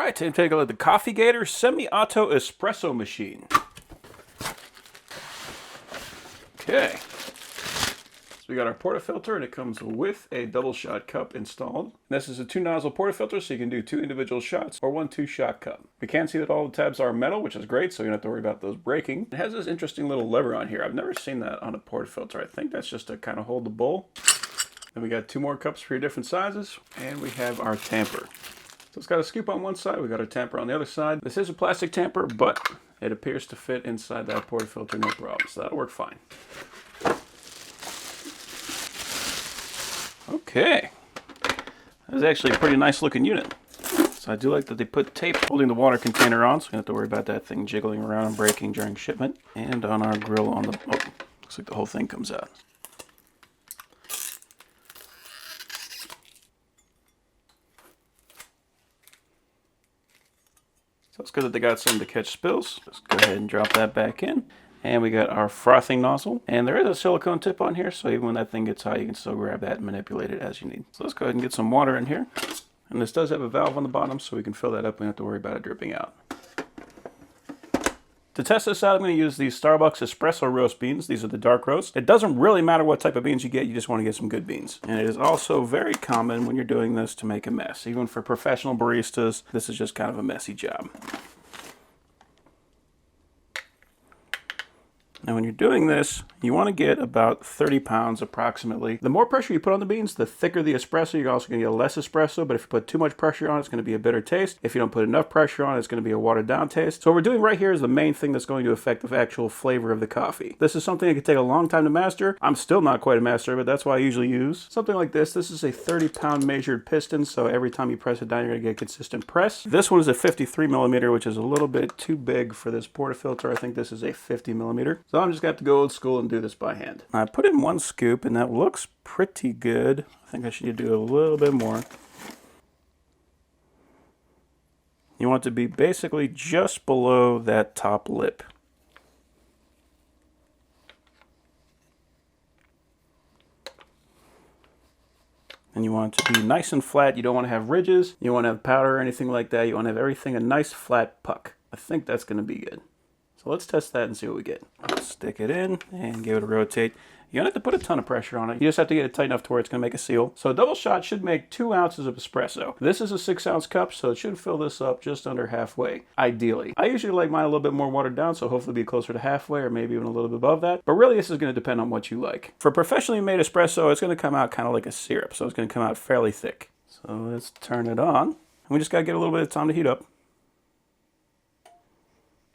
right, time to take a look at the Coffee Gator semi-auto espresso machine. Okay. So we got our portafilter, and it comes with a double shot cup installed. This is a 2-nozzle portafilter, so you can do 2 individual shots or 1 2-shot cup. We can see that all the tabs are metal, which is great, so you don't have to worry about those breaking. It has this interesting little lever on here. I've never seen that on a portafilter. I think that's just to kind of hold the bowl. Then we got 2 more cups for your different sizes, and we have our tamper. So it's got a scoop on one side, we got our tamper on the other side. This is a plastic tamper, but it appears to fit inside that portafilter no problem, so that'll work fine. Okay, that is actually a pretty nice looking unit. So I do like that they put tape holding the water container on, so you don't have to worry about that thing jiggling around and breaking during shipment. And on our grill on the, oh, looks like the whole thing comes out. So it's good that they got some to catch spills. Just go ahead and drop that back in. And we got our frothing nozzle. And there is a silicone tip on here, so even when that thing gets hot, you can still grab that and manipulate it as you need. So let's go ahead and get some water in here. And this does have a valve on the bottom, so we can fill that up and we don't have to worry about it dripping out. To test this out, I'm going to use these Starbucks Espresso roast beans. These are the dark roast. It doesn't really matter what type of beans you get, you just want to get some good beans. And it is also very common when you're doing this to make a mess. Even for professional baristas, this is just kind of a messy job. Now when you're doing this, you want to get about 30 pounds approximately. The more pressure you put on the beans, the thicker the espresso. You're also going to get less espresso, but if you put too much pressure on it, it's going to be a bitter taste. If you don't put enough pressure on it, it's going to be a watered down taste. So what we're doing right here is the main thing that's going to affect the actual flavor of the coffee. This is something that can take a long time to master. I'm still not quite a master of it. That's why I usually use something like this. This is a 30-pound measured piston, so every time you press it down, you're going to get consistent press. This one is a 53 millimeter, which is a little bit too big for this portafilter. I think this is a 50 millimeter. So I'm just going to have to go old school and do this by hand. I put in 1 scoop and that looks pretty good. I think I should do a little bit more. You want it to be basically just below that top lip. And you want it to be nice and flat. You don't want to have ridges. You don't want to have powder or anything like that. You want to have everything a nice flat puck. I think that's going to be good. So let's test that and see what we get. Stick it in and give it a rotate. You don't have to put a ton of pressure on it. You just have to get it tight enough to where it's going to make a seal. So a double shot should make 2 ounces of espresso. This is a 6-ounce cup, so it should fill this up just under halfway, ideally. I usually like mine a little bit more watered down, so hopefully be closer to halfway or maybe even a little bit above that. But really, this is going to depend on what you like. For professionally made espresso, it's going to come out kind of like a syrup, so it's going to come out fairly thick. So let's turn it on. And we just got to get a little bit of time to heat up.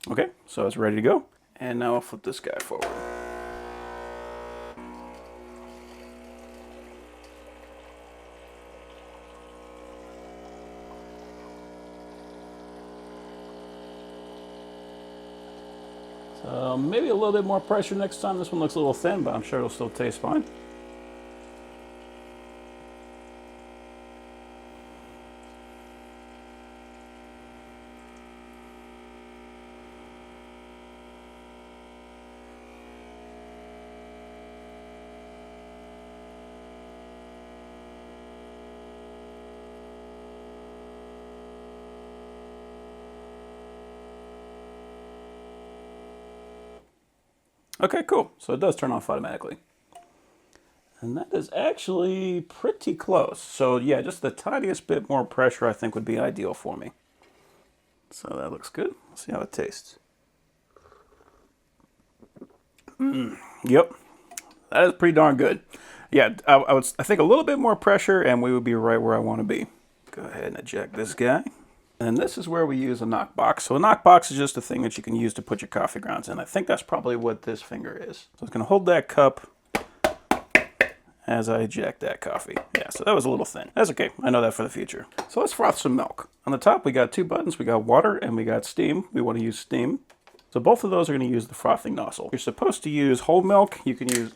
Okay, so it's ready to go. And now I'll flip this guy forward. So maybe a little bit more pressure next time. This one looks a little thin, but I'm sure it'll still taste fine. Okay, cool. So it does turn off automatically. And that is actually pretty close. So yeah, just the tiniest bit more pressure I think would be ideal for me. So that looks good. Let's see how it tastes. Yep, that is pretty darn good. Yeah, I think a little bit more pressure and we would be right where I want to be. Go ahead and eject this guy. And this is where we use a knock box. So a knock box is just a thing that you can use to put your coffee grounds in. I think that's probably what this finger is. So it's going to hold that cup as I eject that coffee. Yeah, so that was a little thin. That's okay. I know that for the future. So let's froth some milk. On the top, we got 2 buttons. We got water and we got steam. We want to use steam. So both of those are going to use the frothing nozzle. You're supposed to use whole milk. You can use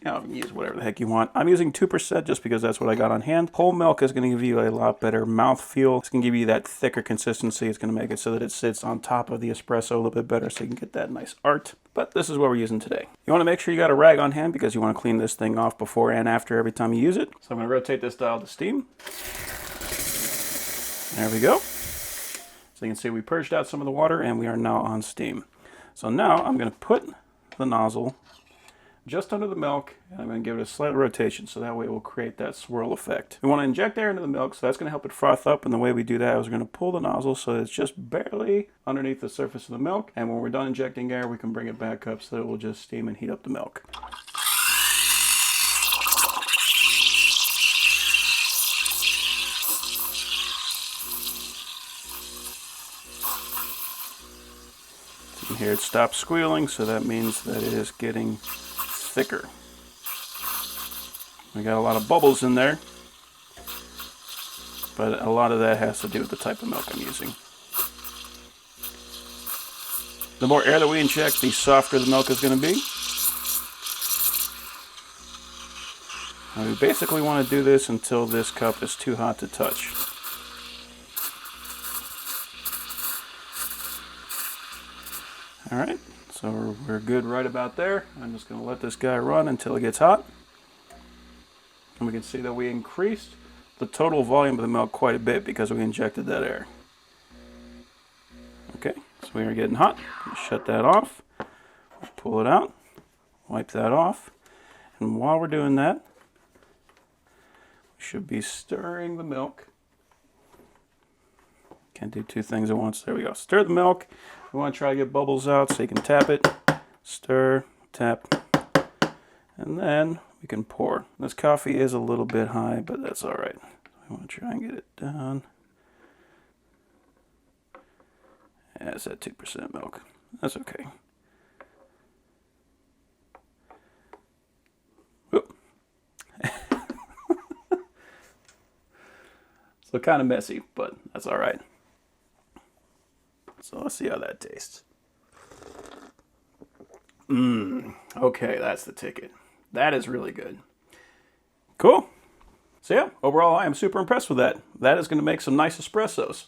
whatever the heck you want. I'm using 2% just because that's what I got on hand. Whole milk is going to give you a lot better mouthfeel. It's going to give you that thicker consistency. It's going to make it so that it sits on top of the espresso a little bit better so you can get that nice art. But this is what we're using today. You want to make sure you got a rag on hand because you want to clean this thing off before and after every time you use it. So I'm going to rotate this dial to steam. There we go. So you can see we purged out some of the water and we are now on steam. So now I'm going to put the nozzle just under the milk, and I'm going to give it a slight rotation so that way it will create that swirl effect. We want to inject air into the milk, so that's going to help it froth up, and the way we do that is we're going to pull the nozzle so it's just barely underneath the surface of the milk, and when we're done injecting air we can bring it back up so that it will just steam and heat up the milk. So you can hear it stop squealing, so that means that it is getting thicker. We got a lot of bubbles in there, but a lot of that has to do with the type of milk I'm using. The more air that we inject, the softer the milk is going to be. And we basically want to do this until this cup is too hot to touch. Alright, so we're good right about there. I'm just going to let this guy run until it gets hot. And we can see that we increased the total volume of the milk quite a bit because we injected that air. Okay, so we are getting hot. Shut that off. Pull it out. Wipe that off. And while we're doing that, we should be stirring the milk. Can't do two things at once. There we go. Stir the milk. We want to try to get bubbles out so you can tap it. Stir, tap, and then we can pour. This coffee is a little bit high, but that's all right. We want to try and get it down. Yeah, it's at 2% milk. That's okay. Whoop. So kind of messy, but that's all right. So let's see how that tastes. Okay, that's the ticket. That is really good. Cool. So yeah, overall I am super impressed with that. That is going to make some nice espressos.